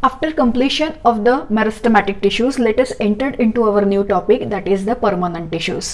After completion of the meristematic tissues, let us enter into our new topic, that is the permanent tissues.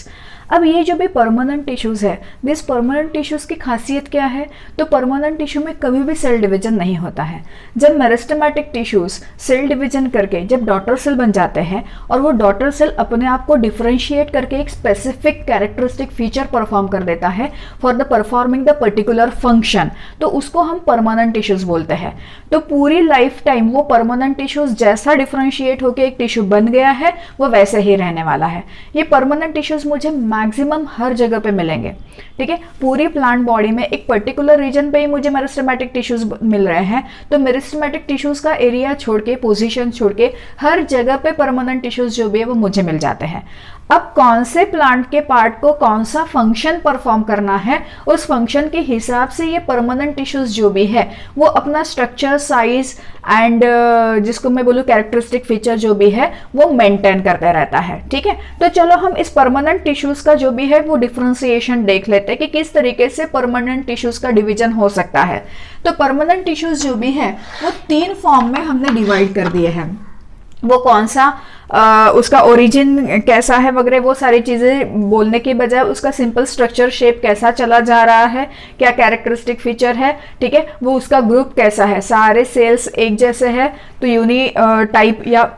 अब ये जो भी permanent tissues है, this permanent tissues की खासियत क्या है? तो परमानेंट टिश्यू में कभी भी सेल डिवीजन नहीं होता है। जब मेरिस्टेमेटिक टिश्यूज़ सेल डिवीजन करके जब डॉटर सेल बन जाते हैं और वो डॉटर सेल अपने आप को डिफरेंशिएट करके एक स्पेसिफिक कैरेक्टरिस्टिक फीचर परफॉर्म कर देता है for the performing the particular function, तो उसको हम परमानेंट टिश्यूज़ बोलते हैं। तो पूरी लाइफ टाइम वो परमानेंट टिश्यूज़ जैसा डिफरेंशिएट होकर एक टिश्यू बन गया है वो वैसे ही रहने वाला है। ये परमानेंट टिश्यूज़ मुझे मैक्सिमम हर जगह पे मिलेंगे, ठीक है। पूरी प्लांट बॉडी में एक पर्टिकुलर रीजन पे ही मुझे मेरिस्टेमेटिक टिश्यूज मिल रहे हैं, तो मेरिस्टेमेटिक टिश्यूज का एरिया छोड़ के, पोजीशन छोड़ के हर जगह पे परमानेंट टिश्यूज जो भी है वो मुझे मिल जाते हैं। अब कौन से प्लांट के पार्ट को कौन सा फंक्शन परफॉर्म करना है, उस फंक्शन के हिसाब से ये परमानेंट टिश्यूज जो भी है वो अपना स्ट्रक्चर, साइज एंड जिसको मैं बोलूँ कैरेक्टरिस्टिक फीचर जो भी है वो मेंटेन करते रहता है, ठीक है। तो चलो हम इस परमानेंट टिश्यूज का जो भी है वो डिफरेंशिएशन देख लेते हैं कि किस तरीके से परमानेंट टिश्यूज का डिवीजन हो सकता है। तो परमानेंट टिश्यूज जो भी है वो 3 फॉर्म में हमने डिवाइड कर दिए हैं। वो कौन सा उसका ओरिजिन कैसा है वगैरह वो सारी चीज़ें बोलने के बजाय उसका सिंपल स्ट्रक्चर, शेप कैसा चला जा रहा है, क्या कैरेक्टरिस्टिक फीचर है, ठीक है, वो उसका ग्रुप कैसा है, सारे सेल्स एक जैसे है तो यूनी टाइप या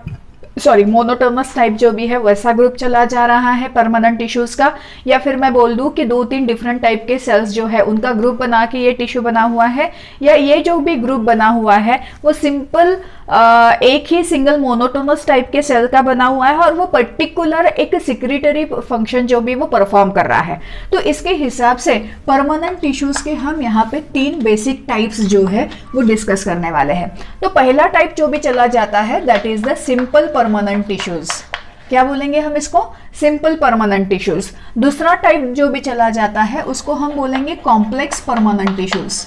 मोनोटोनस टाइप जो भी है वैसा ग्रुप चला जा रहा है परमानेंट टिश्यूज का, या फिर मैं बोल दूं कि 2-3 डिफरेंट टाइप के सेल्स जो है उनका ग्रुप बना के ये टिश्यू बना हुआ है, या ये जो भी ग्रुप बना हुआ है वो सिंपल एक ही सिंगल मोनोटोनस टाइप के सेल का बना हुआ है और वो पर्टिकुलर एक सिक्रीटरी फंक्शन जो भी वो परफॉर्म कर रहा है। तो इसके हिसाब से परमानेंट टिश्यूज के हम यहाँ पे 3 बेसिक टाइप्स जो है वो डिस्कस करने वाले हैं। तो पहला टाइप जो भी चला जाता है that is the simple permanent tissues. क्या बोलेंगे हम इसको? Simple permanent tissues. दूसरा टाइप जो भी चला जाता है उसको हम बोलेंगे कॉम्प्लेक्स परमानेंट टिश्यूज,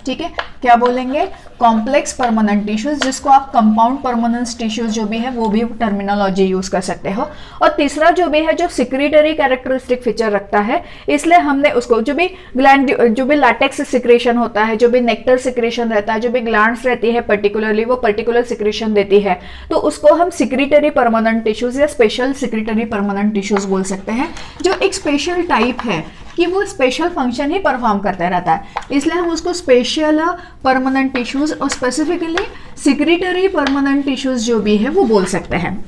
ठीक है। क्या बोलेंगे? कॉम्प्लेक्स परमानेंट टिश्यूज, जिसको आप कंपाउंड परमानेंट टिश्यूज जो भी है वो भी टर्मिनोलॉजी यूज कर सकते हो। और तीसरा जो भी है जो सिक्रीटरी कैरेक्टरिस्टिक फीचर रखता है, इसलिए हमने उसको जो भी लैटेक्स सिक्रेशन होता है, जो भी नेक्टर सिक्रेशन रहता है, जो भी ग्लैंड्स रहती है पर्टिकुलरली वो पर्टिकुलर सिक्रेशन देती है, तो उसको हम सिक्रीटरी परमानेंट टिश्यूज या स्पेशल सिक्रीटरी परमानेंट टिश्यूज बोल सकते हैं, जो एक स्पेशल टाइप है कि वो स्पेशल फंक्शन ही परफॉर्म करता रहता है, इसलिए हम उसको स्पेशल परमानेंट टिश्यूज और स्पेसिफिकली सिक्रीटरी परमानेंट टिश्यूज जो भी है वो बोल सकते हैं,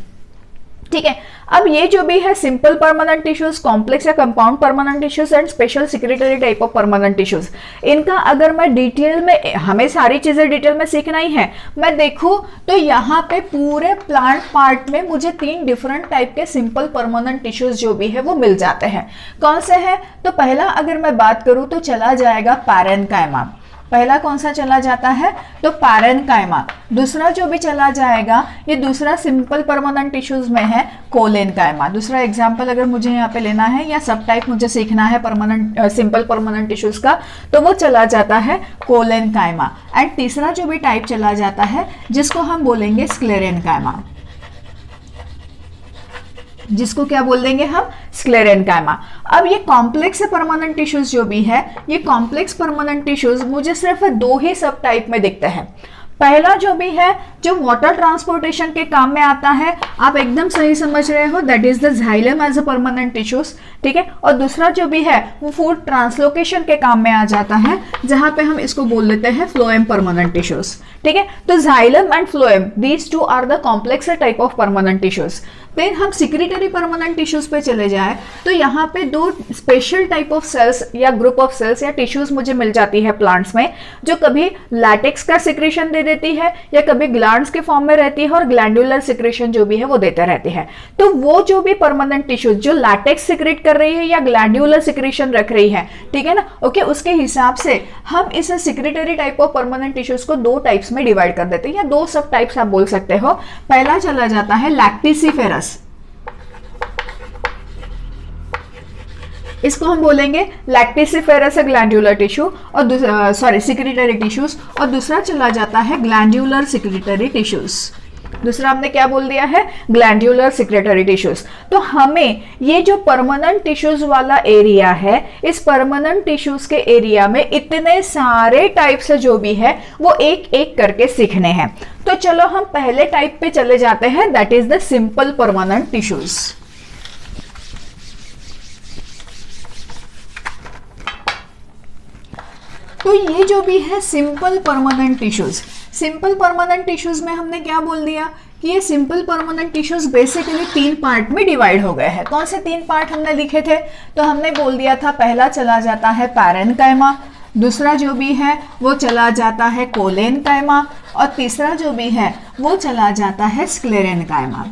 ठीक है। अब ये जो भी है सिंपल परमानेंट टिश्यूज, कॉम्प्लेक्स या compound permanent tissues and special secretory type of permanent tissues, इनका अगर मैं डिटेल में, हमें सारी चीजें डिटेल में सीखना ही है, मैं देखूं तो यहाँ पे पूरे प्लांट पार्ट में मुझे 3 डिफरेंट टाइप के सिंपल परमानेंट टिश्यूज जो भी है वो मिल जाते हैं। कौन से हैं? तो पहला अगर मैं बात करूं तो चला जाएगा पैरेन्काइमा। पहला कौन सा चला जाता है? तो पैरेन्काइमा। दूसरा जो भी चला जाएगा, ये दूसरा सिंपल परमानेंट टिश्यूज में है कोलेनकाइमा। दूसरा एग्जांपल अगर मुझे यहाँ पे लेना है या सब टाइप मुझे सीखना है परमानेंट सिंपल परमानेंट टिश्यूज का, तो वो चला जाता है कोलेनकाइमा। एंड तीसरा जो भी टाइप चला जाता है जिसको हम बोलेंगे स्क्लेरेनकाइमा, जिसको क्या बोल देंगे हम? स्क्लेरेनकाइमा। अब ये कॉम्प्लेक्स परमानेंट टिश्यूज जो भी है, ये कॉम्प्लेक्स परमानेंट टिश्यूज मुझे सिर्फ 2 ही सब टाइप में दिखते हैं। पहला जो भी है जो वाटर ट्रांसपोर्टेशन के काम में आता है, आप एकदम सही समझ रहे हो, that is the xylem as a permanent tissues, ठीक है। और दूसरा जो भी है वो फूड ट्रांसलोकेशन के काम में आ जाता है, जहां पे हम इसको बोल लेते हैं फ्लोएम परमानेंट टिश्यूज, ठीक है। तो xylem and phloem, these 2 are the complex type of permanent tissues. Then हम सिक्रीटरी परमानेंट टिश्यूज पे चले जाए तो यहाँ पे 2 स्पेशल टाइप ऑफ सेल्स या ग्रुप ऑफ सेल्स या टिश्यूज मुझे मिल जाती है प्लांट्स में, जो कभी लैटेक्स का सिक्रेशन दे देती है या कभी ग्लैंड्स के फॉर्म में रहती है और ग्लैंडुलर सिक्रेशन जो भी है वो देते रहती है। तो वो जो भी परमानेंट टिश्यूज जो लैटेक्स सिक्रेट कर रही है या ग्लैंडुलर सिक्रेशन रख रही है, ठीक है ना, ओके, उसके हिसाब से हम इस secretory type of permanent tissues को 2 टाइप्स में डिवाइड कर देते हैं, या 2 सब टाइप्स आप बोल सकते हो। पहला चला जाता है लैक्टिसिफेरस, इसको हम बोलेंगे लैक्टिसिफेरस ग्लैंडुलर टिश्यू और सिक्रीटरी टिश्यूज, और दूसरा चला जाता है ग्लैंडुलर सिक्रीटरी टिश्यूज। दूसरा हमने क्या बोल दिया है? Glandular secretory tissues. तो हमें ये जो परमानेंट टिश्यूज वाला एरिया है, इस परमानेंट टिश्यूज के एरिया में इतने सारे टाइप्स जो भी है वो एक एक करके सीखने हैं। तो तो चलो हम पहले टाइप पे चले जाते हैं, that is the simple permanent tissues. तो ये जो भी है simple permanent tissues, simple permanent tissues में हमने क्या बोल दिया कि ये simple permanent tissues basically 3 part में डिवाइड हो गए हैं। कौन से 3 पार्ट हमने लिखे थे? तो हमने बोल दिया था पहला चला जाता है पैरेन्काइमा, दूसरा जो भी है वो चला जाता है कोलेनकाइमा, और तीसरा जो भी है वो चला जाता है स्क्लेरेनकाइमा।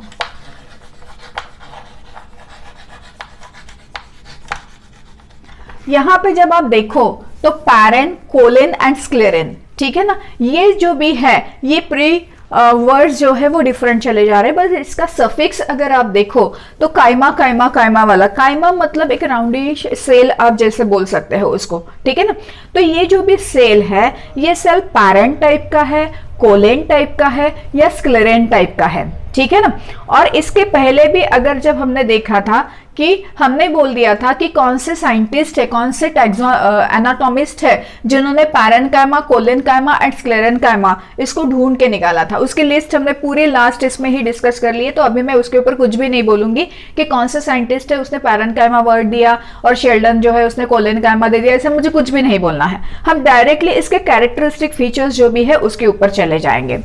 यहां पे जब आप देखो तो पैरेन, कोलेन एंड स्क्लेरेन, ठीक है ना, ये जो भी है ये प्री वर्ड्स जो है वो डिफरेंट चले जा रहे हैं, बस इसका सफिक्स अगर आप देखो तो काइमा काइमा काइमा वाला, काइमा मतलब एक राउंडिश सेल आप जैसे बोल सकते हो उसको, ठीक है ना। तो ये जो भी सेल है ये सेल पैरेंट टाइप का है, कोलेन टाइप का है या स्क्लेरेन टाइप का है, ठीक है ना। और इसके पहले भी अगर जब हमने देखा था कि हमने बोल दिया था कि कौन से साइंटिस्ट है, कौन से एनाटॉमिस्ट है जिन्होंने पैरेन्काइमा, कोलेनकाइमा एंड स्क्लेरेनकाइमा इसको ढूंढ के निकाला था, उसकी लिस्ट हमने पूरी लास्ट इसमें ही डिस्कस कर ली है। तो अभी मैं उसके ऊपर कुछ भी नहीं बोलूंगी कि कौन सा साइंटिस्ट है उसने पैरेन्काइमा वर्ड दिया और शेल्डन जो है उसने कोलेनकाइमा दे दिया, ऐसा मुझे कुछ भी नहीं बोलना है। हम डायरेक्टली इसके कैरेक्टरिस्टिक फीचर्स जो भी है उसके ऊपर चले जाएंगे,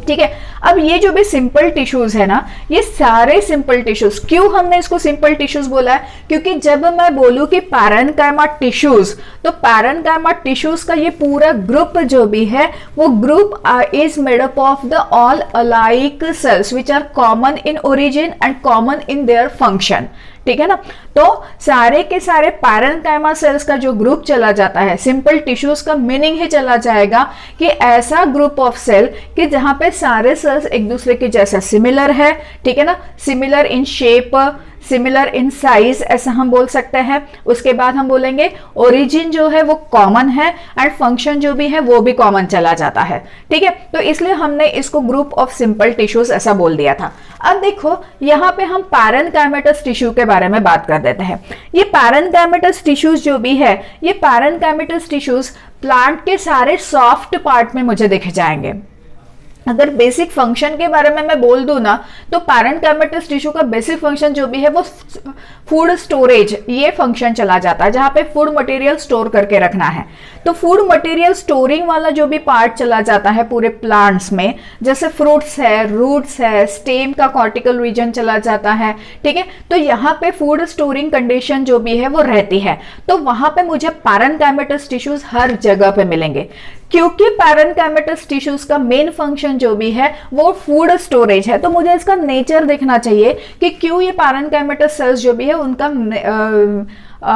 ठीक है। अब ये जो भी सिंपल टिश्यूज है ना, ये सारे सिंपल टिश्यूज, क्यों हमने इसको सिंपल टिश्यूज बोला है? क्योंकि जब मैं बोलूं कि पैरेन्काइमा टिश्यूज, तो पैरेन्काइमा टिश्यूज का ये पूरा ग्रुप जो भी है वो group is made up of the all alike cells which are common in origin and common in their function, ठीक है ना। तो सारे के सारे पैरेन्काइमा सेल्स का जो ग्रुप चला जाता है, सिंपल टिश्यूज का मीनिंग ही चला जाएगा कि ऐसा ग्रुप ऑफ सेल कि जहां पे सारे सेल्स एक दूसरे के जैसा सिमिलर है, ठीक है ना, similar in shape, similar in size, ऐसा हम बोल सकते हैं। उसके बाद हम बोलेंगे ओरिजिन जो है वो कॉमन है एंड फंक्शन जो भी है वो भी कॉमन चला जाता है, ठीक है। तो इसलिए हमने इसको ग्रुप ऑफ सिंपल टिश्यूज ऐसा बोल दिया था। अब देखो यहाँ पे हम पैरेन्काइमेटस टिश्यू के बारे में बात कर देते हैं। ये पैरेन्काइमेटस टिश्यूज जो भी है, ये पैरेन्काइमेटस टिश्यूज प्लांट के सारे सॉफ्ट पार्ट में मुझे दिखे जाएंगे। अगर बेसिक फंक्शन के बारे में मैं बोल दूं ना, तो पैरेन्काइमेटस टिश्यू का बेसिक फंक्शन जो भी है वो फूड स्टोरेज, ये फंक्शन चला जाता है, जहां पे फूड मटेरियल स्टोर करके रखना है। तो फूड मटेरियल स्टोरिंग वाला जो भी पार्ट चला जाता है पूरे प्लांट्स में, जैसे फ्रूट्स है, रूट्स है, स्टेम का कॉर्टिकल रीजन चला जाता है, ठीक है। तो यहाँ पे फूड स्टोरिंग कंडीशन जो भी है वो रहती है, तो वहां पे मुझे पैरेन्काइमेटस टिश्यूज हर जगह पे मिलेंगे, क्योंकि पैरेन्काइमेटस टिश्यूज का मेन फंक्शन जो भी है वो फूड स्टोरेज है। तो मुझे इसका नेचर देखना चाहिए कि क्यों ये पैरेन्काइमेटस सेल्स जो भी है उनका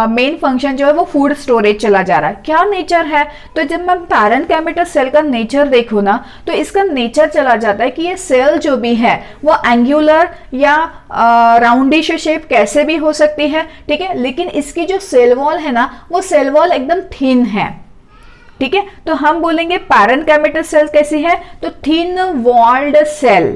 मेन फंक्शन जो है वो फूड स्टोरेज चला जा रहा है। क्या नेचर है? तो जब मैं पैरेन्काइमेटस सेल का नेचर देखूं ना, तो इसका नेचर चला जाता है कि ये सेल जो भी है वो एंगुलर या राउंडिश शेप कैसे भी हो सकती है, ठीक है, लेकिन इसकी जो सेल वॉल है ना वो सेल वॉल एकदम थिन है, ठीक है। तो हम बोलेंगे पैरेन्काइमेटस सेल कैसी है, तो थिन वॉल्ड सेल,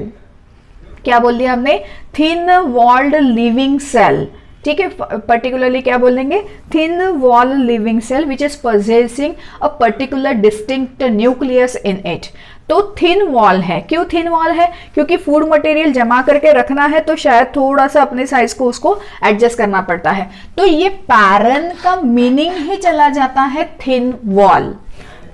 क्या बोल दिया हमने, थिन वॉल्ड लिविंग सेल, ठीक है। पर्टिकुलरली क्या बोलेंगे, thin wall living cell which is possessing a particular distinct nucleus in it. तो थिन वॉल है, क्यों थिन वॉल है? क्योंकि फूड मटेरियल जमा करके रखना है तो शायद थोड़ा सा अपने साइज को उसको एडजस्ट करना पड़ता है। तो ये पैरन का मीनिंग ही चला जाता है थिन वॉल।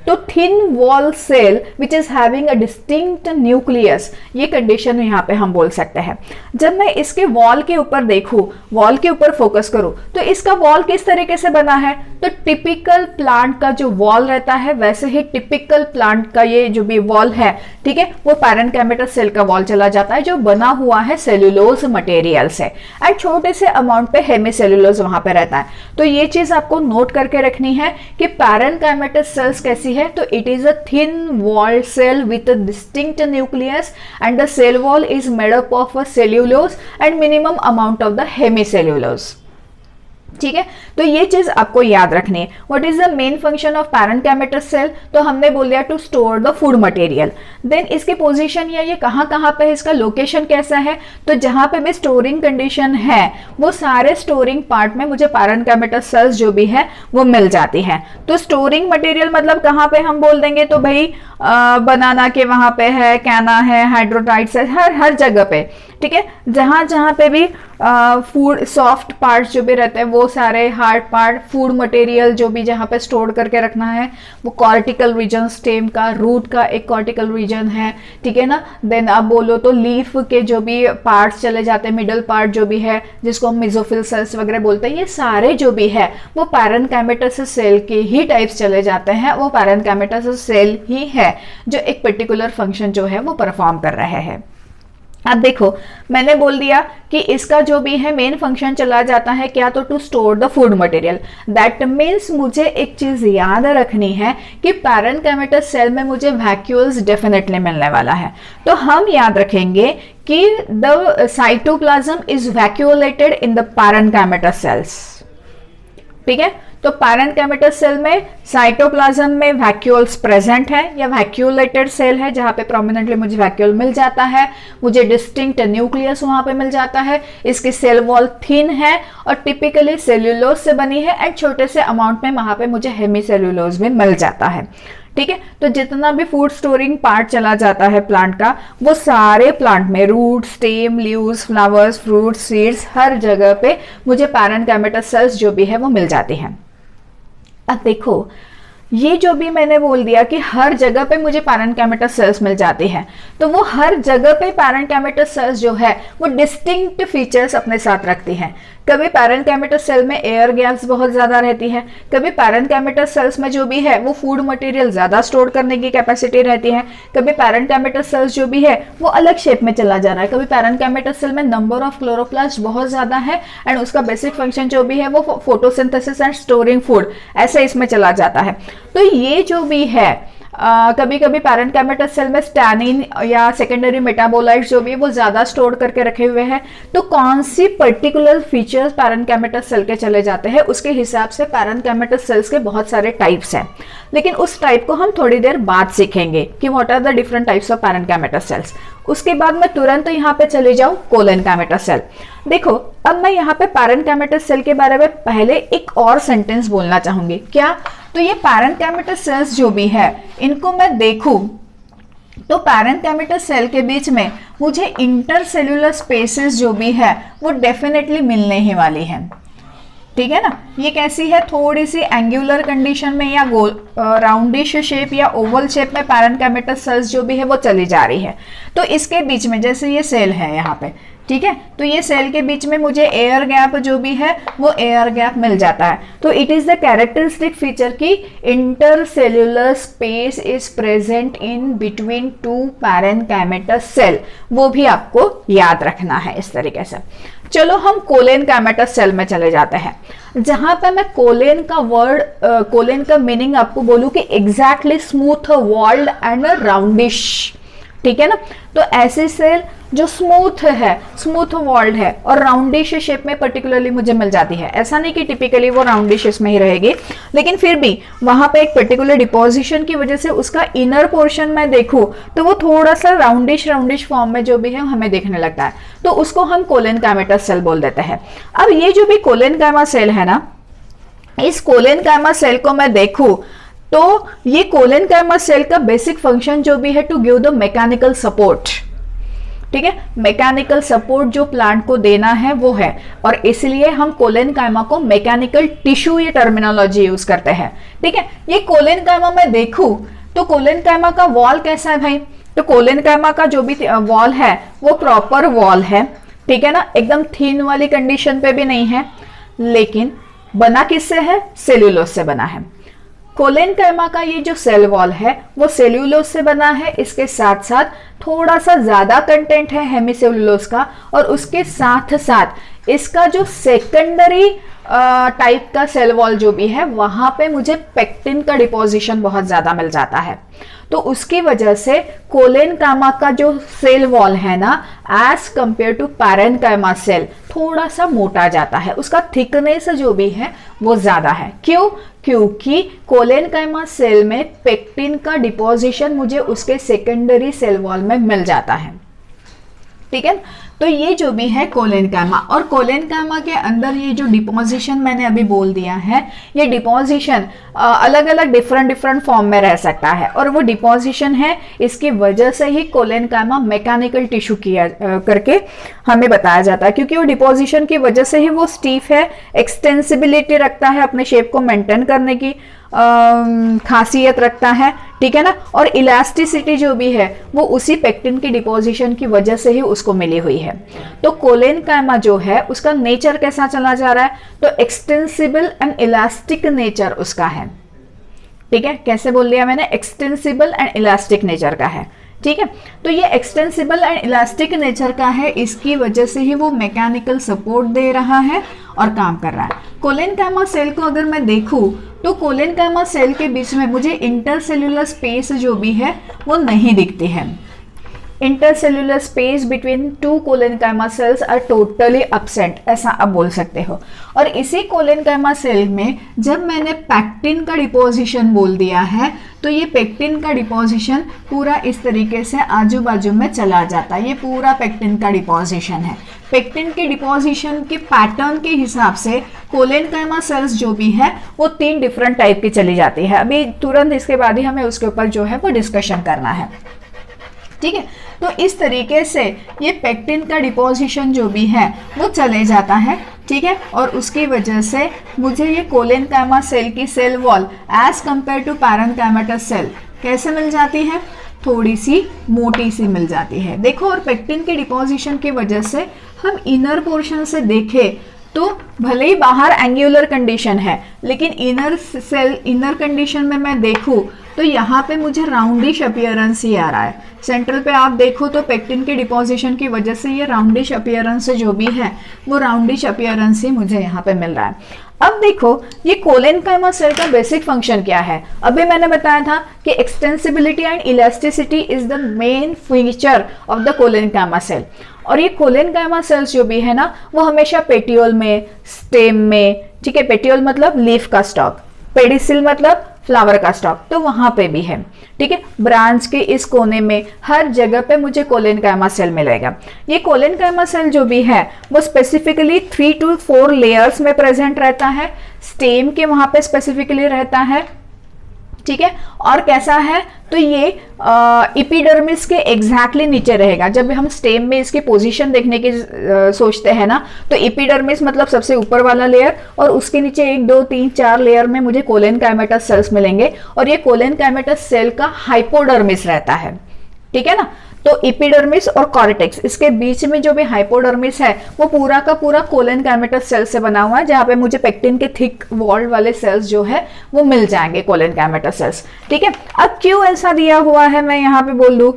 तो thin wall cell which is having a distinct nucleus, ये कंडीशन यहाँ पे हम बोल सकते हैं। जब मैं इसके वॉल के ऊपर देखूं, वॉल के ऊपर फोकस करूं, तो इसका वॉल किस तरीके से बना है, तो टिपिकल प्लांट का जो वॉल रहता है वैसे ही टिपिकल प्लांट का ये जो भी वॉल है, ठीक है, वो पैरेन्काइमेटस सेल का वॉल चला जाता है जो बना हुआ है सेल्यूलोज मटेरियल से, एंड छोटे से अमाउंट पे हेमीसेल्यूलोज वहां पे रहता है। तो ये चीज आपको नोट करके रखनी है कि पैरेन्काइमेटस सेल्स कैसी है, तो it is a thin walled cell with a distinct nucleus and the cell wall is made up of a cellulose and minimum amount of the hemicellulose. ठीक है, तो ये चीज आपको याद रखनी है। What is the main function of parenchymatous cell, तो हमने बोल दिया to store the food material. Then इसकी पोजीशन या ये कहाँ कहाँ पे है, इसका लोकेशन कैसा है, तो जहां पे भी स्टोरिंग कंडीशन है वो सारे स्टोरिंग पार्ट में मुझे पैरेन्काइमेटस सेल्स जो भी है वो मिल जाती है। तो स्टोरिंग मटेरियल मतलब कहाँ पे हम बोल देंगे, तो भाई बनाना के वहां पे है, कैना है, हाइड्रोटाइट्स है, हर जगह पे। ठीक है, जहां जहां पे भी फूड सॉफ्ट पार्ट्स जो भी रहते हैं वो सारे, हार्ड पार्ट फूड मटेरियल जो भी जहां पे स्टोर करके रखना है वो कॉर्टिकल रीजन, स्टेम का, रूट का एक कॉर्टिकल रीजन है। ठीक है ना, देन आप बोलो तो लीफ के जो भी पार्ट्स चले जाते हैं, मिडल पार्ट जो भी है जिसको हम मेसोफिल सेल्स वगैरह बोलते हैं, ये सारे जो भी है वो पैरेन्काइमेटस सेल के ही टाइप्स चले जाते हैं। वो पैरेन्काइमेटस सेल ही है जो एक पर्टिकुलर फंक्शन जो है वो परफॉर्म कर रहे हैं। अब देखो मैंने बोल दिया कि इसका जो भी है मेन फंक्शन चला जाता है क्या, तो to store the food material. That means मुझे एक चीज याद रखनी है कि पैरेन्काइमेटस सेल में मुझे वैक्यूल्स डेफिनेटली मिलने वाला है। तो हम याद रखेंगे कि the cytoplasm is vacuolated in the parenchymatous sales. ठीक है, तो पैरेन्काइमेटस सेल में साइटोप्लाज्म में वैक्यूल्स प्रेजेंट है या वैक्यूलेटेड सेल है जहां पे प्रोमिनेंटली मुझे वैक्यूल मिल जाता है, मुझे डिस्टिंक्ट न्यूक्लियस वहां पे मिल जाता है, इसकी सेल वॉल थिन है और टिपिकली सेल्यूलोज से बनी है एंड छोटे से अमाउंट में वहां पे मुझे हेमीसेल्यूलोज भी मिल जाता है। ठीक है, तो जितना भी फूड स्टोरिंग पार्ट चला जाता है प्लांट का वो सारे प्लांट में root, stem, leaves, flowers, fruit, seeds हर जगह पे मुझे पैरेन्काइमेटस सेल्स जो भी है वो मिल जाती हैं। अब देखो ये जो भी मैंने बोल दिया कि हर जगह पे मुझे पैरेन्काइमेटस सेल्स मिल जाती हैं, तो वो हर जगह पे पैरेन्काइमेटस सेल्स जो है वो डिस्टिंक्ट फीचर्स अपने साथ रखती हैं। कभी पैरेन्काइमेटस सेल में एयर गैप्स बहुत ज्यादा रहती है, कभी पैरेन्काइमेटस सेल्स में जो भी है वो फूड मटेरियल ज्यादा स्टोर करने की कैपेसिटी रहती है, कभी पैरेन्काइमेटस सेल्स जो भी है वो अलग शेप में चला जा रहा है, कभी पैरेन्काइमेटस सेल में नंबर ऑफ क्लोरोप्लास्ट बहुत ज्यादा है एंड उसका बेसिक फंक्शन जो भी है वो फोटोसिंथेसिस एंड स्टोरिंग फूड ऐसे इसमें चला जाता है। तो ये जो भी है कभी कभी पैरेन्काइमेटस सेल में स्टैनिन या सेकेंडरी मेटाबोलाइट्स जो भी है वो ज्यादा स्टोर करके रखे हुए हैं। तो कौन सी पर्टिकुलर फीचर्स पैरेन्काइमेटस सेल के चले जाते हैं उसके हिसाब से पैरेन्काइमेटस सेल्स के बहुत सारे टाइप्स हैं, लेकिन उस टाइप को हम थोड़ी देर बाद सीखेंगे कि what are the different types of parenchymatous cells. उसके बाद मैं तुरंत यहाँ पे चले जाऊं कोलेनकाइमेटस सेल। देखो अब मैं यहाँ पे पैरेन्काइमेटस सेल के बारे में पहले एक और सेंटेंस बोलना चाहूंगी। क्या, तो ये पैरेन्काइमेटस सेल्स जो भी है इनको मैं देखूं तो पैरेन्काइमेटस सेल के बीच में मुझे इंटरसेल्यूलर स्पेसेस जो भी है वो डेफिनेटली मिलने ही वाली है। ठीक है ना, ये कैसी है, थोड़ी सी एंगुलर कंडीशन में या गोल राउंडिश शेप या ओवल शेप में पैरेन्काइमेटस सेल्स जो भी है वो चली जा रही है। तो इसके बीच में जैसे ये सेल है यहाँ पे, ठीक है, तो ये सेल के बीच में मुझे एयर गैप जो भी है वो एयर गैप मिल जाता है। तो it is the characteristic feature की intercellular space is present in between two parenchymatous cell, वो भी आपको याद रखना है इस तरीके से। चलो हम कोलेनकाइमेटस सेल में चले जाते हैं, जहां पे मैं कोलेन का वर्ड, कोलेन का मीनिंग आपको बोलूं कि एग्जैक्टली स्मूथ वॉल्ड एंड राउंडिश। ठीक है ना, तो ऐसी सेल जो स्मूथ है, स्मूथ वॉल्ड है और राउंडिश शेप में पर्टिकुलरली मुझे मिल जाती है। ऐसा नहीं कि टिपिकली वो राउंडिश में ही रहेगी, लेकिन फिर भी वहां पे एक पर्टिकुलर डिपोजिशन की वजह से उसका इनर पोर्शन मैं देखूं तो वो थोड़ा सा राउंडिश फॉर्म में जो भी है हमें देखने लगता है, तो उसको हम कोलेनकाइमेटस सेल बोल देते हैं। अब ये जो भी कोलेनकाइमा सेल है ना, इस कोलेनकाइमा सेल को मैं देखूं तो ये कोलेनकाइमा सेल का बेसिक फंक्शन जो भी है to give the mechanical support. ठीक है, मैकेनिकल सपोर्ट जो प्लांट को देना है वो है, और इसलिए हम कोलेनकाइमा को मैकेनिकल टिश्यू ये टर्मिनोलॉजी यूज करते हैं। ठीक है, ये कोलेनकाइमा में देखूं तो कोलेनकाइमा का वॉल कैसा है भाई, तो कोलेनकाइमा का जो भी वॉल है वो प्रॉपर वॉल है। ठीक है ना, एकदम थिन वाली कंडीशन पे भी नहीं है, लेकिन बना किससे है, सेल्यूलोज से बना है। कोलेनकाइमा का ये जो सेल वॉल है वो सेल्यूलोज से बना है, इसके साथ साथ थोड़ा सा ज्यादा कंटेंट है हेमीसेल्यूलोज का, और उसके साथ साथ इसका जो सेकेंडरी टाइप का सेल वॉल जो भी है वहां पे मुझे पेक्टिन का डिपोजिशन बहुत ज्यादा मिल जाता है। तो उसकी वजह से कोलेनकाइमा का जो सेल वॉल है ना, as compare to parenchyma cell थोड़ा सा मोटा जाता है, उसका थिकनेस जो भी है वो ज्यादा है। क्यों? क्योंकि कोलेनकाइमा सेल में पेक्टिन का डिपोजिशन मुझे उसके सेकेंडरी सेल वॉल में मिल जाता है। ठीक है, तो ये जो भी है कोलेनकाइमा, और कोलेनकाइमा के अंदर ये जो डिपोजिशन मैंने अभी बोल दिया है, ये डिपोजिशन अलग अलग डिफरेंट फॉर्म में रह सकता है, और वो डिपोजिशन है इसकी वजह से ही कोलेनकाइमा मैकेनिकल टिश्यू किया करके हमें बताया जाता है, क्योंकि वो डिपोजिशन की वजह से ही वो स्टीफ है, एक्सटेंसिबिलिटी रखता है, अपने शेप को मेंटेन करने की खासियत रखता है। ठीक है ना, और इलास्टिसिटी जो भी है वो उसी पेक्टिन की डिपोजिशन की वजह से ही उसको मिली हुई है। तो कोलेनकाइमा जो है उसका नेचर कैसा चला जा रहा है, तो एक्सटेंसिबल एंड इलास्टिक नेचर उसका है। ठीक है, कैसे बोल दिया मैंने, एक्सटेंसिबल एंड इलास्टिक नेचर का है। ठीक है, तो ये एक्सटेंसिबल एंड इलास्टिक नेचर का है, इसकी वजह से ही वो मैकेनिकल सपोर्ट दे रहा है और काम कर रहा है। कोलेनकाइमा सेल को अगर मैं देखूं तो कोलेनकाइमा सेल के बीच में मुझे इंटरसेल्यूलर स्पेस जो भी है वो नहीं दिखती है। Intercellular space between two collenchyma cells are totally absent, ऐसा आप बोल सकते हो। और इसी कोलेनकाइमा सेल में जब मैंने पेक्टिन का डिपोजिशन बोल दिया है, तो ये पेक्टिन का डिपोजिशन पूरा इस तरीके से आजू बाजू में चला जाता है। ये पूरा पेक्टिन का डिपोजिशन है। पेक्टिन के डिपोजिशन के पैटर्न के हिसाब से कोलेनकाइमा सेल्स जो भी है वो 3 डिफरेंट टाइप की चली जाती है। अभी तुरंत इसके बाद ही हमें उसके ऊपर जो है वो डिस्कशन करना है। ठीक है, तो इस तरीके से ये पेक्टिन का डिपोजिशन जो भी है वो चले जाता है। ठीक है, और उसकी वजह से मुझे ये कोलेनकाइमा सेल की cell wall as compare to parenchymatous cell कैसे मिल जाती है, थोड़ी सी मोटी सी मिल जाती है। देखो, और पेक्टिन के डिपोजिशन की वजह से हम इनर पोर्शन से देखें तो भले ही बाहर एंगुलर कंडीशन है, लेकिन इनर कंडीशन में मैं देखूं तो यहाँ पे मुझे राउंडिश अपीयरेंस ही आ रहा है। सेंट्रल पे आप देखो तो पेक्टिन के डिपोजिशन की वजह से ये राउंडिश अपीयरेंस जो भी है वो राउंडिश अपीयरेंस ही मुझे यहाँ पे मिल रहा है। अब देखो, ये कोलेनकाइमा सेल का बेसिक फंक्शन क्या है। अभी मैंने बताया था कि extensibility and elasticity is the main feature of the collenchyma cell. और ये कोलेनकाइमा सेल्स जो भी है ना वो हमेशा पेटियोल में, स्टेम में, ठीक है, पेटियोल मतलब लीफ का स्टॉक, पेडिसिल मतलब फ्लावर का स्टॉक, तो वहां पे भी है। ठीक है, ब्रांच के इस कोने में हर जगह पे मुझे कोलेनकाइमा सेल मिलेगा। ये कोलेनकाइमा सेल जो भी है वो स्पेसिफिकली 3 to 4 लेयर्स में प्रेजेंट रहता है। स्टेम के वहां पे स्पेसिफिकली रहता है। ठीक है, और कैसा है, तो ये एपिडर्मिस के एग्जैक्टली नीचे रहेगा। जब हम स्टेम में इसकी पोजीशन देखने की सोचते हैं ना, तो एपिडर्मिस मतलब सबसे ऊपर वाला लेयर, और उसके नीचे 1 2 3 4 लेयर में मुझे कोलेनकाइमेटस सेल्स मिलेंगे, और ये कोलेनकाइमेटस सेल का हाइपोडर्मिस रहता है। ठीक है ना, तो एपिडर्मिस और कॉर्टेक्स, इसके बीच में जो भी हाइपोडर्मिस है वो पूरा का पूरा कोलेनकाइमेटस सेल से बना हुआ है, जहां पे मुझे पेक्टिन के थिक वॉल वाले सेल्स जो है वो मिल जाएंगे, कोलेनकाइमेटस सेल्स। ठीक है, अब क्यों ऐसा दिया हुआ है मैं यहाँ पे बोल दूं,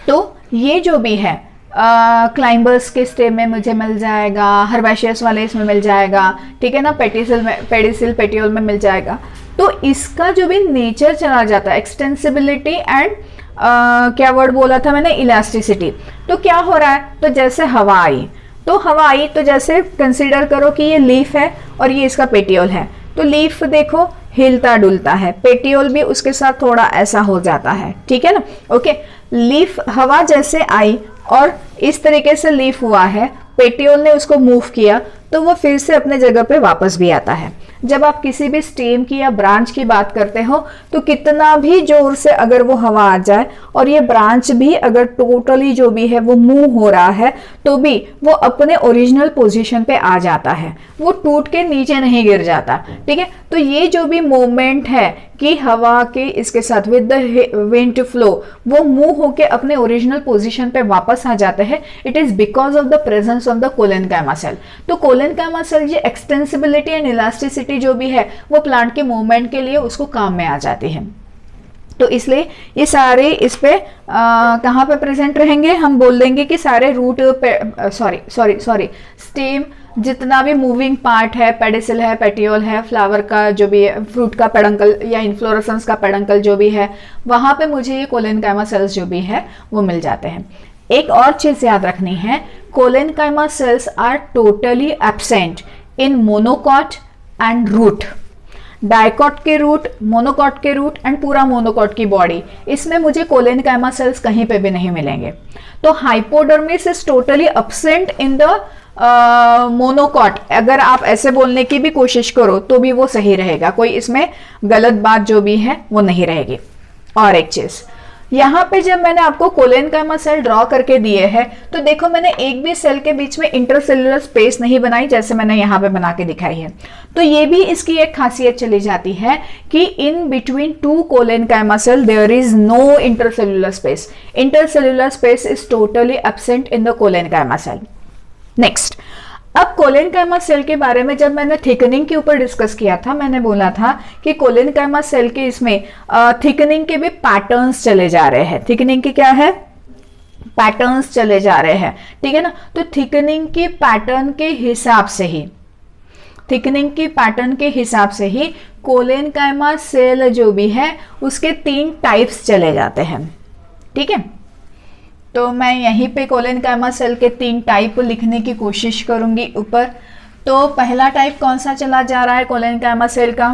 तो ये जो भी है क्लाइंबर्स के स्टेम में मुझे मिल जाएगा, हर्बेशियस वाले इसमें मिल जाएगा, ठीक है ना, पेडिसिल पेटियोल में मिल जाएगा। तो इसका जो भी नेचर चला जाता है, एक्सटेंसिबिलिटी एंड क्या वर्ड बोला था मैंने, इलास्टिसिटी। तो क्या हो रहा है, तो जैसे हवा आई तो जैसे कंसीडर करो कि ये लीफ है और ये इसका पेटियोल है, तो लीफ देखो हिलता डुलता है, पेटियोल भी उसके साथ थोड़ा ऐसा हो जाता है। ठीक है ना, ओके। लीफ, हवा जैसे आई और इस तरीके से लीफ हुआ है, पेटियोल ने उसको मूव किया तो वो फिर से अपने जगह पे वापस भी आता है। जब आप किसी भी स्टेम की या ब्रांच की बात करते हो तो कितना भी जोर से अगर वो हवा आ जाए और ये ब्रांच भी अगर टोटली जो भी है वो मूव हो रहा है तो भी वो अपने ओरिजिनल पोजीशन पे आ जाता है, वो टूट के नीचे नहीं गिर जाता। ठीक है, तो ये जो भी मूवमेंट है कि हवा के इसके साथ विद द विंड फ्लो वो मूव होके अपने ओरिजिनल पोजीशन पे वापस आ जाते हैं, it is because of the presence of the collenchyma cell. तो कोलेनकाइमा सेल ये एक्सटेंसिबिलिटी एंड इलास्टिसिटी जो भी है वो प्लांट के मूवमेंट के लिए उसको काम में आ जाती है। तो इसलिए ये सारे इस पे कहाँ पे प्रेजेंट रहेंगे, हम बोल देंगे कि सारे रूट पे सॉरी स्टेम जितना भी मूविंग पार्ट है, पेडिसिल है, पेटियोल है, फ्लावर का जो भी है, फ्रूट का पेडंकल या इन्फ्लोरेसेंस का पेडंकल जो भी है, वहां पे मुझे ये कोलेनकाइमा सेल्स जो भी है वो मिल जाते हैं। एक और चीज याद रखनी है, collenchyma cells are totally absent in monocot and root. Dicot के रूट, मोनोकॉट के रूट एंड पूरा मोनोकॉट की बॉडी, इसमें मुझे कोलेनकाइमा सेल्स कहीं पे भी नहीं मिलेंगे। तो hypodermis is totally absent in the monocot. अगर आप ऐसे बोलने की भी कोशिश करो तो भी वो सही रहेगा, कोई इसमें गलत बात जो भी है वो नहीं रहेगी। और एक चीज, यहाँ पे जब मैंने आपको कोलेनकाइमा सेल ड्रॉ करके दिए हैं तो देखो मैंने एक भी सेल के बीच में इंटरसेलुलर स्पेस नहीं बनाई, जैसे मैंने यहाँ पे बना के दिखाई है। तो ये भी इसकी एक खासियत चली जाती है कि in between two collenchyma cell there is no intercellular space. Intercellular space is totally absent in the collenchyma cell. Next, अब कोलेनकाइमा सेल के बारे में जब मैंने थिकनिंग के ऊपर डिस्कस किया था, मैंने बोला था कि कोलेनकाइमा सेल के इसमें थिकनिंग के भी पैटर्न्स चले जा रहे हैं। थिकनिंग के क्या है, पैटर्न्स चले जा रहे हैं, ठीक है ना। तो थिकनिंग की पैटर्न के हिसाब से ही, थिकनिंग की पैटर्न के हिसाब से ही कोलेनकाइमा सेल जो भी है उसके 3 टाइप्स चले जाते हैं, ठीक है। तो मैं यहीं पे कोलेनकाइमा सेल के 3 टाइप लिखने की कोशिश करूंगी ऊपर। तो पहला टाइप कौन सा चला जा रहा है कोलेनकाइमा सेल का,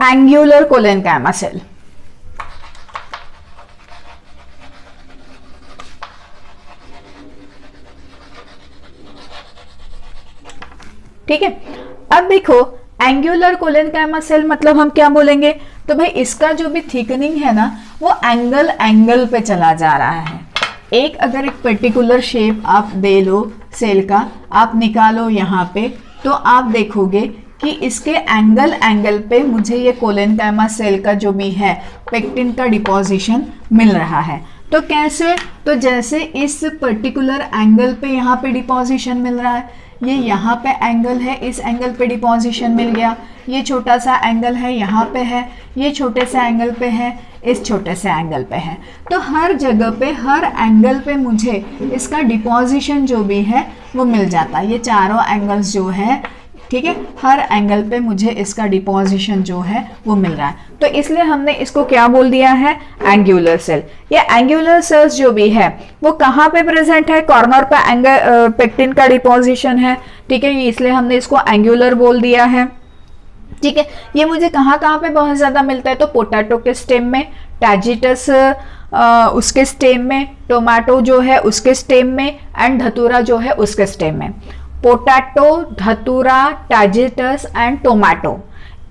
एंगुलर कोलेनकाइमा सेल। ठीक है, अब देखो एंगुलर कोलेनकाइमा सेल मतलब हम क्या बोलेंगे, तो भाई इसका जो भी थिकनिंग है ना वो एंगल पे चला जा रहा है। एक अगर एक पर्टिकुलर शेप आप दे लो सेल का, आप निकालो यहाँ पे, तो आप देखोगे कि इसके एंगल पे मुझे ये कोलेनकाइमा सेल का जो भी है पेक्टिन का डिपोजिशन मिल रहा है। तो कैसे, तो जैसे इस पर्टिकुलर एंगल पे यहाँ पे डिपोजिशन मिल रहा है, ये यहाँ पे एंगल है, इस एंगल पे डिपोजिशन मिल गया, ये छोटा सा एंगल है यहाँ पे है, ये छोटे से एंगल पे है, इस छोटे से एंगल पे है। तो हर जगह पे, हर एंगल पे मुझे इसका डिपोजिशन जो भी है वो मिल जाता है। ये चारों एंगल्स जो है, ठीक है, हर एंगल पे मुझे इसका डिपोजिशन जो है वो मिल रहा है। तो इसलिए हमने इसको क्या बोल दिया है, एंगुलर सेल। ये एंगुलर सेल्स जो भी है वो कहाँ पे प्रेजेंट है, कॉर्नर पे पेक्टिन का डिपोजिशन है, ठीक है, इसलिए हमने इसको एंगुलर बोल दिया है। ठीक है, ये मुझे कहाँ कहाँ पे बहुत ज्यादा मिलता है, तो पोटैटो के स्टेम में, टैजिटस उसके स्टेम में, टोमेटो जो है उसके स्टेम में, एंड धतूरा जो है उसके स्टेम में। पोटैटो, धतूरा, टैजिटस एंड टोमेटो,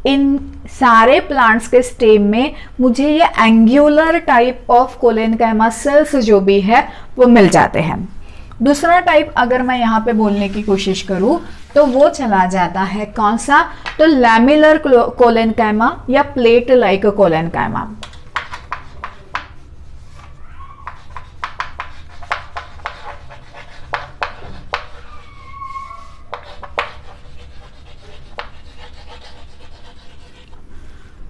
इन सारे प्लांट्स के स्टेम में मुझे ये angular type of collenchyma cells जो भी है वो मिल जाते हैं। दूसरा टाइप अगर मैं यहाँ पे बोलने की कोशिश करूँ तो वो चला जाता है कौन सा, तो लैमिलर कोलेनकाइमा या प्लेट लाइक कोलेनकाइमा।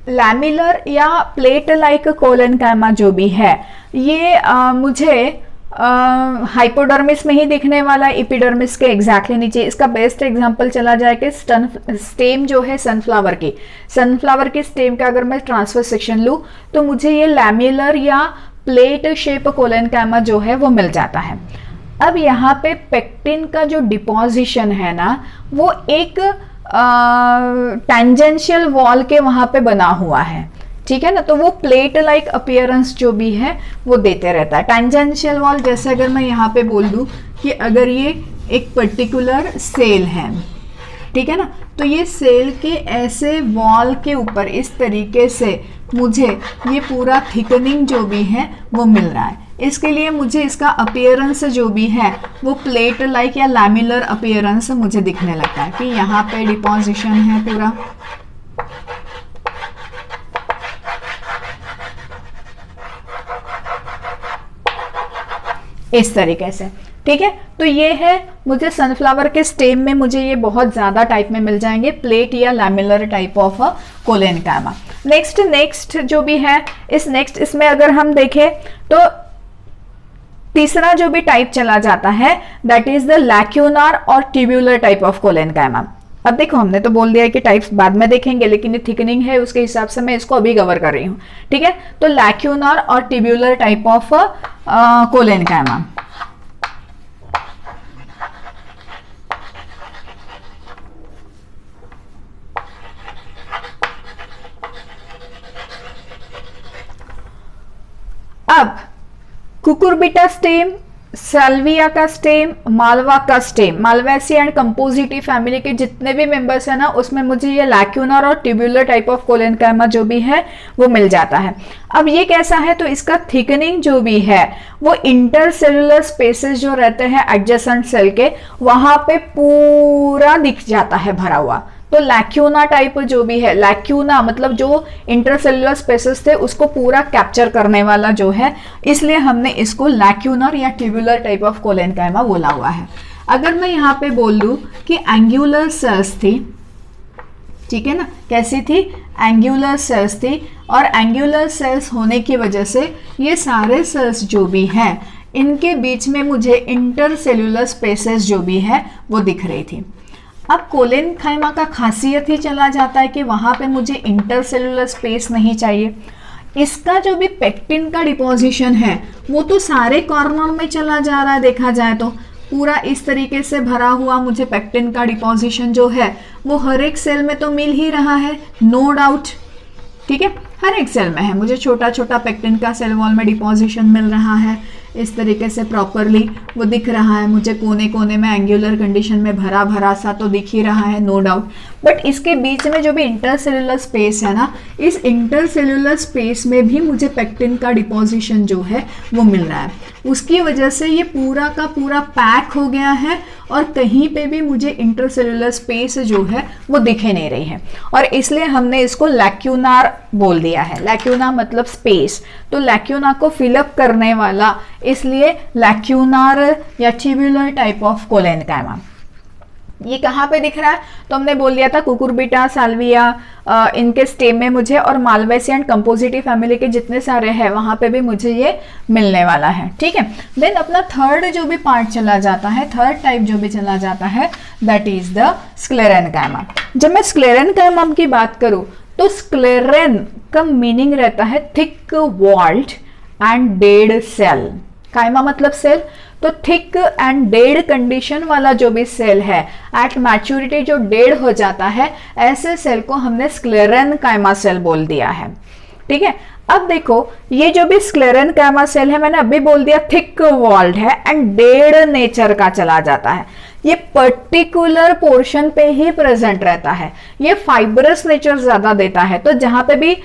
लैमिलर या प्लेट लाइक कोलेनकाइमा जो भी है ये मुझे हाइपोडर्मिस में ही दिखने वाला, एपिडर्मिस के एग्जैक्टली नीचे। इसका बेस्ट एग्जांपल चला जाए कि स्टेम जो है सनफ्लावर की स्टेम का अगर मैं ट्रांसफर सेक्शन लूँ तो मुझे ये लैमिलर या प्लेट शेप कोलेनकाइमा जो है वो मिल जाता है। अब यहाँ पे पेक्टिन का जो डिपोजिशन है ना वो एक टेंजेंशियल वॉल के वहां पे बना हुआ है, ठीक है ना। तो वो प्लेट लाइक अपीयरेंस जो भी है वो देते रहता है। टेंजेंशियल वॉल जैसे अगर मैं यहाँ पे बोल दूं कि अगर ये एक पर्टिकुलर सेल है, ठीक है ना, तो ये सेल के ऐसे वॉल के ऊपर इस तरीके से मुझे ये पूरा थिकनिंग जो भी है वो मिल रहा है। इसके लिए मुझे इसका अपीयरेंस जो भी है वो प्लेट लाइक या लैमिलर अपीयरेंस मुझे दिखने लगता है कि यहाँ पे डिपोजिशन है पूरा, इस तरीके से, ठीक है। तो ये है मुझे सनफ्लावर के स्टेम में मुझे ये बहुत ज़्यादा टाइप में मिल जाएंगे, प्लेट या lamellar type of collenchyma. Next जो भी है इसमें अगर हम देखें तो तीसरा जो भी टाइप चला जाता है दैट इज द लैक्यूनार और ट्यूब्यूलर टाइप ऑफ कोलेनकाइमा। अब देखो हमने तो बोल दिया है कि टाइप्स बाद में देखेंगे, लेकिन ये थिकनिंग है उसके हिसाब से मैं इसको अभी कवर कर रही हूँ, ठीक है। तो लैक्यूनार और ट्यूब्यूलर टाइप ऑफ कोलेनकाइमा। अब कुकुरबिटा स्टेम, साल्विया का स्टेम, मालवा का stem, Malvaceae and Compositae family के जितने भी मेंबर्स है ना उसमें मुझे ये लैक्यूनर और ट्यूब्यूलर टाइप ऑफ कोलेनकाइमा जो भी है वो मिल जाता है। अब ये कैसा है, तो इसका थिकनिंग जो भी है वो इंटरसेलुलर स्पेसेस जो रहते हैं एडजेसेंट सेल के वहां पे पूरा दिख जाता है भरा हुआ। तो लैक्यूना टाइप जो भी है, लैक्यूना मतलब जो इंटरसेलुलर स्पेसेस थे उसको पूरा कैप्चर करने वाला जो है, इसलिए हमने इसको लैक्यूनर या ट्यूब्यूलर टाइप ऑफ कोलेनकाइमा बोला हुआ है। अगर मैं यहाँ पे बोल दूं कि एंगुलर सेल्स थी, ठीक है ना, कैसी थी, एंगुलर सेल्स थी, और एंगुलर सेल्स होने की वजह से ये सारे सेल्स जो भी हैं इनके बीच में मुझे इंटरसेलुलर स्पेसेस जो भी है वो दिख रही थी। अब कोलेनकाइमा का खासियत ही चला जाता है कि वहाँ पे मुझे इंटरसेलुलर स्पेस नहीं चाहिए। इसका जो भी पेक्टिन का डिपोजिशन है वो तो सारे कॉर्नर में चला जा रहा है, देखा जाए तो पूरा इस तरीके से भरा हुआ मुझे पेक्टिन का डिपोजिशन जो है वो हर एक सेल में तो मिल ही रहा है, नो डाउट, ठीक है, हर एक सेल में है। मुझे छोटा छोटा पेक्टिन का सेल वॉल में डिपोजिशन मिल रहा है, इस तरीके से प्रॉपरली वो दिख रहा है, मुझे कोने कोने में एंगुलर कंडीशन में भरा भरा सा तो दिख ही रहा है, नो डाउट। बट इसके बीच में जो भी इंटरसेलुलर स्पेस है ना, इस इंटरसेलुलर स्पेस में भी मुझे पेक्टिन का डिपोजिशन जो है वो मिल रहा है। उसकी वजह से ये पूरा का पूरा पैक हो गया है और कहीं पे भी मुझे इंटरसेलुलर स्पेस जो है वो दिखे नहीं रही है, और इसलिए हमने इसको लैक्यूनार बोल दिया है। लैक्यूना मतलब स्पेस, तो लैक्यूना को फिलअप करने वाला, इसलिए लैक्यूनार या ट्यूब्यूलर टाइप ऑफ कोलेनकाइमा। ये कहाँ पे दिख रहा है, तो हमने बोल दिया था कुकुरबिटा, साल्विया, इनके स्टेम में मुझे, और मालवेसी एंड कंपोजिटी फैमिली के जितने सारे हैं वहां पे भी मुझे ये मिलने वाला है, ठीक है। देन अपना थर्ड जो भी पार्ट चला जाता है, थर्ड टाइप जो भी चला जाता है दैट इज द स्क्लेरेनकाइमा। जब मैं स्क्लेरेनकाइमा की बात करूं तो स्क्लेरेन का मीनिंग रहता है thick walled and dead cell. Chyma मतलब सेल, तो थिक एंड डेड कंडीशन वाला जो भी सेल है एट मैच्योरिटी जो डेड हो जाता है, ऐसे सेल को हमने स्क्लेरेनकाइमा सेल बोल दिया है, ठीक है। अब देखो ये जो भी स्क्लेरेनकाइमा सेल है, मैंने अभी बोल दिया थिक वॉल्ड है एंड डेड नेचर का चला जाता है, ये पर्टिकुलर पोर्शन पे ही प्रेजेंट रहता है, ये फाइब्रस नेचर ज्यादा देता है। तो जहां पे भी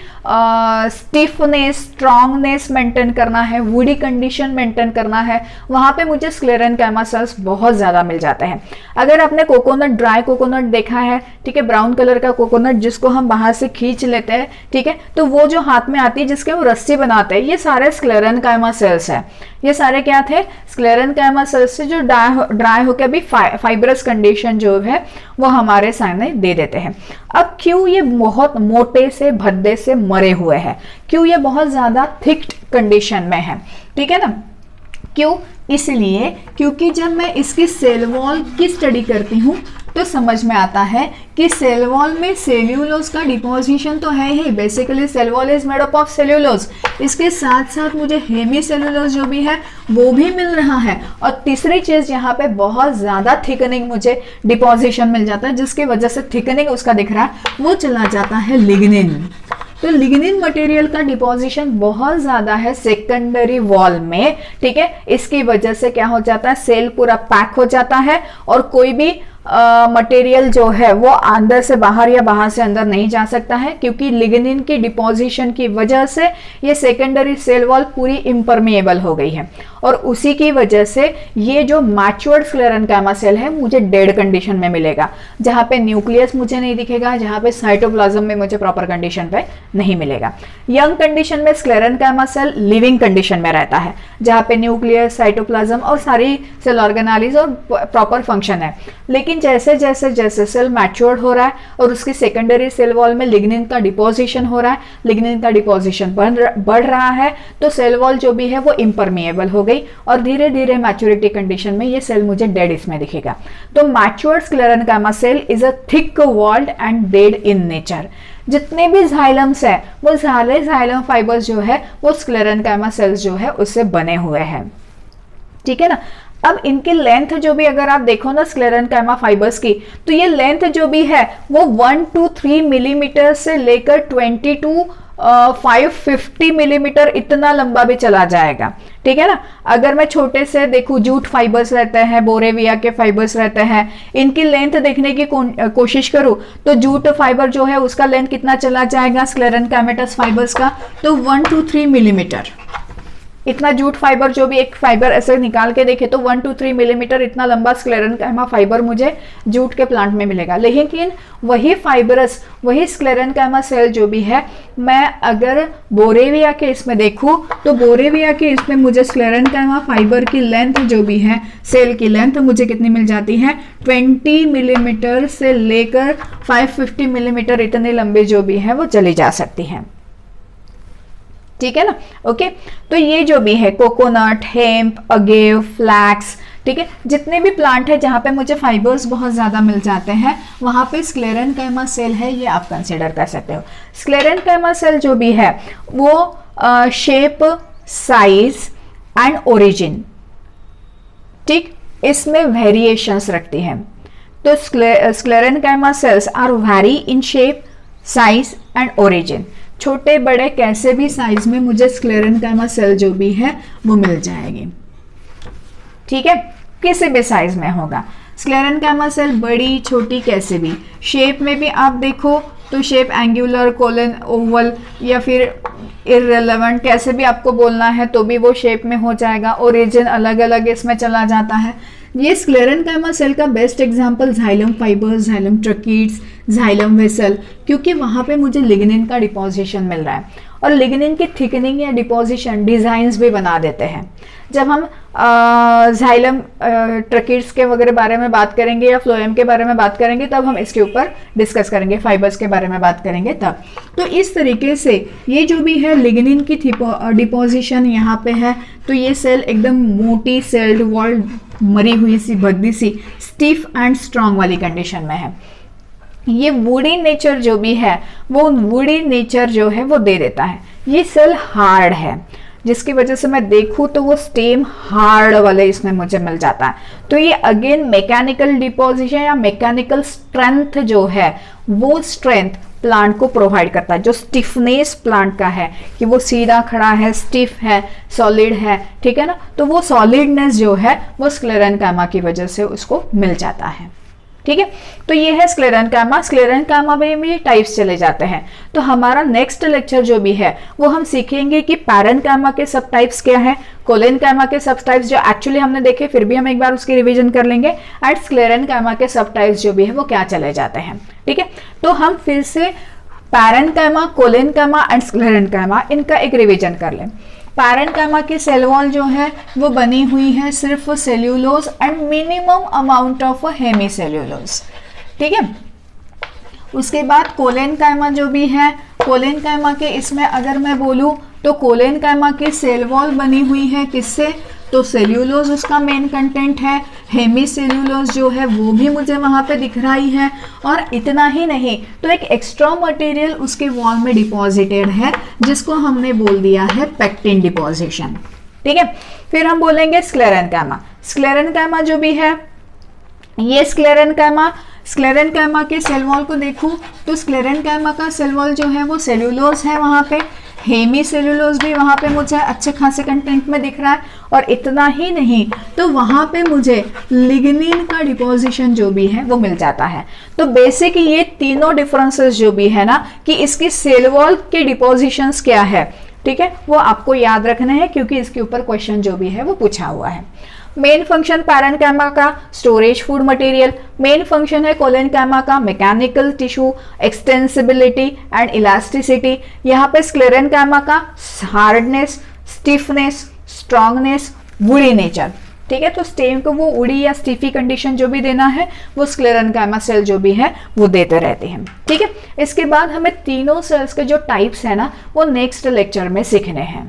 स्टिफनेस, स्ट्रांगनेस मेंटेन करना है, वुडी कंडीशन मेंटेन करना है, वहां पे मुझे स्क्लेरेनकाइमा सेल्स बहुत ज्यादा मिल जाते हैं। अगर आपने कोकोनट, ड्राई कोकोनट देखा है, ठीक है, ब्राउन कलर का कोकोनट जिसको हम बाहर से खींच लेते हैं, ठीक है, तो वो जो हाथ में आती है जिसके वो रस्सी बनाते हैं, ये सारे स्क्लेरेनकाइमा सेल्स है। ये सारे क्या थे, स्क्लेरेनकाइमा सेल्स से जो ड्राई होकर भी फाइब्रस कंडीशन जो है वो हमारे सामने दे देते हैं। अब क्यों ये बहुत मोटे से भद्दे से मरे हुए हैं, क्यों ये बहुत ज्यादा थिक कंडीशन में है, ठीक है ना, क्यों, इसलिए क्योंकि जब मैं इसकी सेल वॉल की स्टडी करती हूँ तो समझ में आता है कि सेल वॉल में सेल्यूलोज का डिपोजिशन तो है ही, basically cell wall is made up of cellulose, इसके साथ साथ मुझे हेमी सेल्यूलोज जो भी है वो भी मिल रहा है, और तीसरी चीज यहाँ पे बहुत ज्यादा थिकनिंग मुझे डिपोजिशन मिल जाता है, जिसकी वजह से थिकनिंग उसका दिख रहा है वो चला जाता है लिग्निन। तो लिग्निन मटेरियल का डिपोजिशन बहुत ज्यादा है सेकेंडरी वॉल में, ठीक है, इसकी वजह से क्या हो जाता है, सेल पूरा पैक हो जाता है और कोई भी मटेरियल जो है वो अंदर से बाहर या बाहर से अंदर नहीं जा सकता है, क्योंकि लिग्निन की डिपोजिशन की वजह से ये सेकेंडरी सेल वॉल पूरी इम्परमिएबल हो गई है, और उसी की वजह से ये जो मैच्योर्ड स्क्लेरेन्काइमा सेल है मुझे डेड कंडीशन में मिलेगा, जहां पे न्यूक्लियस मुझे नहीं दिखेगा, जहां पे साइटोप्लाज्म में मुझे प्रॉपर कंडीशन पे नहीं मिलेगा। यंग कंडीशन में स्क्लेरेन्काइमा सेल लिविंग कंडीशन में रहता है, जहां पे न्यूक्लियस, साइटोप्लाज्म और सारी सेल ऑर्गेनालिज और प्रॉपर फंक्शन है। लेकिन जैसे जैसे जैसे सेल मैच्योर्ड हो रहा है और उसकी सेकेंडरी सेल वॉल में लिग्निन का डिपोजिशन हो रहा है, लिग्निन का डिपोजिशन बढ़ रहा है, तो सेल वॉल जो भी है वो इम्परमिएबल हो गई और धीरे धीरे मैच्योरिटी कंडीशन में ये सेल मुझे डेड इसमें दिखेगा। तो matured sclerenchyma cell is a thick walled and dead in nature. जितने भी जाइलम्स है वो सारे जाइलम फाइबर्स जो है वो स्क्लेरेन्काइमा सेल्स जो है उससे बने हुए हैं, ठीक है ना। अब इनकी लेंथ जो भी अगर आप देखो ना स्क्लेरेन्काइमा फाइबर्स की, तो ये लेंथ जो भी है वो 1 to 3 मिलीमीटर से लेकर 20 to 550 मिलीमीटर इतना लंबा भी चला जाएगा, ठीक है ना। अगर मैं छोटे से देखूं, जूट फाइबर्स रहते हैं, बोरेविया के फाइबर्स रहते हैं, इनकी लेंथ देखने की कोशिश करूं तो जूट फाइबर जो है उसका लेंथ कितना चला जाएगा स्क्लेरेन्काइमेटस फाइबर्स का, तो 1 to 3 मिलीमीटर इतना जूट फाइबर जो भी एक फाइबर ऐसे निकाल के देखे तो 1 to 3 मिलीमीटर इतना लंबा स्क्लेरेन्काइमा फाइबर मुझे जूट के प्लांट में मिलेगा। लेकिन वही फाइबरस, वही स्क्लेरेन्काइमा सेल जो भी है, मैं अगर बोरेविया के इसमें देखूं तो बोरेविया के इसमें मुझे स्क्लेरेन्काइमा फाइबर की लेंथ जो भी है, सेल की लेंथ मुझे कितनी मिल जाती है, 20 मिलीमीटर से लेकर 550 मिलीमीटर इतने लंबे जो भी है वो चली जा सकती है, ठीक है ना। ओके, तो ये जो भी है कोकोनट, हेम्प, अगेव, फ्लैक्स, ठीक है, जितने भी प्लांट है जहां पे मुझे फाइबर्स बहुत ज्यादा मिल जाते हैं वहां पे स्क्लेरेन्काइमा सेल है, ये आप कंसिडर कर सकते हो। स्क्लेरेन्काइमा सेल जो भी है वो शेप, साइज एंड ओरिजिन, ठीक, इसमें वेरिएशंस रखती है। तो sclerenchyma cells are vary in shape, size and origin. छोटे बड़े कैसे भी साइज में मुझे स्क्लेरेन्काइमा सेल जो भी है वो मिल जाएगी, ठीक है, किसी भी साइज में होगा स्क्लेरेन्काइमा सेल, बड़ी छोटी कैसे भी। शेप में भी आप देखो तो शेप एंगुलर, कोलन, ओवल या फिर इररिलेवेंट कैसे भी आपको बोलना है तो भी वो शेप में हो जाएगा। ओरिजिन अलग अलग इसमें चला जाता है। ये स्क्लेरेन्काइमा सेल का best example xylem fibres, xylem tracheids, xylem vessel, क्योंकि वहां पे मुझे लिग्निन का डिपोजिशन मिल रहा है और लिग्निन की थिकनिंग या डिपोजिशन डिजाइन्स भी बना देते हैं। जब हम जाइलम ट्रकीड्स के वगैरह बारे में बात करेंगे या फ्लोएम के बारे में बात करेंगे तब हम इसके ऊपर डिस्कस करेंगे, फाइबर्स के बारे में बात करेंगे तब। तो इस तरीके से ये जो भी है लिग्निन की डिपोजिशन यहाँ पे है, तो ये सेल एकदम मोटी सेल्ड वॉल्ड, मरी हुई सी, भद्दी सी, स्टिफ एंड स्ट्रांग वाली कंडीशन में है। ये वुडी नेचर जो भी है वो वुडी नेचर जो है वो दे देता है। ये सेल हार्ड है जिसकी वजह से मैं देखूं तो वो स्टेम हार्ड वाले इसमें मुझे मिल जाता है। तो ये अगेन मैकेनिकल डिपोजिशन या मैकेनिकल स्ट्रेंथ जो है वो स्ट्रेंथ प्लांट को प्रोवाइड करता है। जो स्टिफनेस प्लांट का है कि वो सीधा खड़ा है, स्टिफ है, सॉलिड है, ठीक है ना, तो वो सॉलिडनेस जो है वो स्क्लेरेन्काइमा की वजह से उसको मिल जाता है, ठीक है। तो ये है स्क्लेरेन्काइमा। स्क्लेरेन्काइमा में भी टाइप्स चले जाते हैं। तो हमारा नेक्स्ट लेक्चर जो भी है वो हम सीखेंगे कि पैरेन्काइमा के सब टाइप्स क्या है, कोलेन्काइमा के सब टाइप्स जो एक्चुअली हमने देखे फिर भी हम एक बार उसकी रिवीजन कर लेंगे, एंड स्क्लेरेन्काइमा के सब टाइप्स जो भी है वो क्या चले जाते हैं, ठीक है। तो हम फिर से पैरेन्काइमा, कोलेन्काइमा एंड स्क्लेरेन्काइमा इनका एक रिवीजन कर लें। पैरेन्काइमा की सेल वॉल जो है वो बनी हुई है सिर्फ cellulose and minimum amount of hemicellulose, ठीक है। उसके बाद कोलेन्काइमा जो भी है, कोलेन्काइमा के इसमें अगर मैं बोलूं तो कोलेन्काइमा की सेल वॉल बनी हुई है किससे, तो सेल्यूलोज उसका मेन कंटेंट है, हेमीसेल्यूलोज जो है वो भी मुझे वहां पे दिख रही है, और इतना ही नहीं तो एक एक्स्ट्रा मटेरियल उसके वॉल में डिपॉजिटेड है जिसको हमने बोल दिया है पेक्टिन डिपोजिशन, ठीक है। फिर हम बोलेंगे स्क्लेरेन्काइमा। स्क्लेरेन्काइमा जो भी है ये स्क्लेरेन्काइमा के सेल वॉल को देखूं तो स्क्लेरेन्काइमा का सेल वॉल जो है वो सेल्यूलोज है, वहां पे हेमीसेल्यूलोज भी वहाँ पे मुझे अच्छे खासे कंटेंट में दिख रहा है, और इतना ही नहीं तो वहाँ पे मुझे लिग्निन का डिपोजिशन जो भी है वो मिल जाता है। तो बेसिक ये तीनों डिफरेंसेस जो भी है ना कि इसकी सेल वॉल के डिपोजिशंस क्या है, ठीक है, वो आपको याद रखना है क्योंकि इसके ऊपर क्वेश्चन जो भी है वो पूछा हुआ है। मेन फंक्शन पैरेन्काइमा का storage food material, main function है कोलेनकाइमा का mechanical tissue extensibility and elasticity, यहाँ पे स्क्लेरेनकाइमा का hardness, stiffness, strongness, woody nature, ठीक है। तो स्टेम को वो उड़ी या स्टिफी कंडीशन जो भी देना है वो स्क्लेरेनकाइमा सेल जो भी है वो देते रहते हैं, ठीक है। इसके बाद हमें तीनों सेल्स के जो टाइप्स है ना वो नेक्स्ट लेक्चर में सीखने हैं।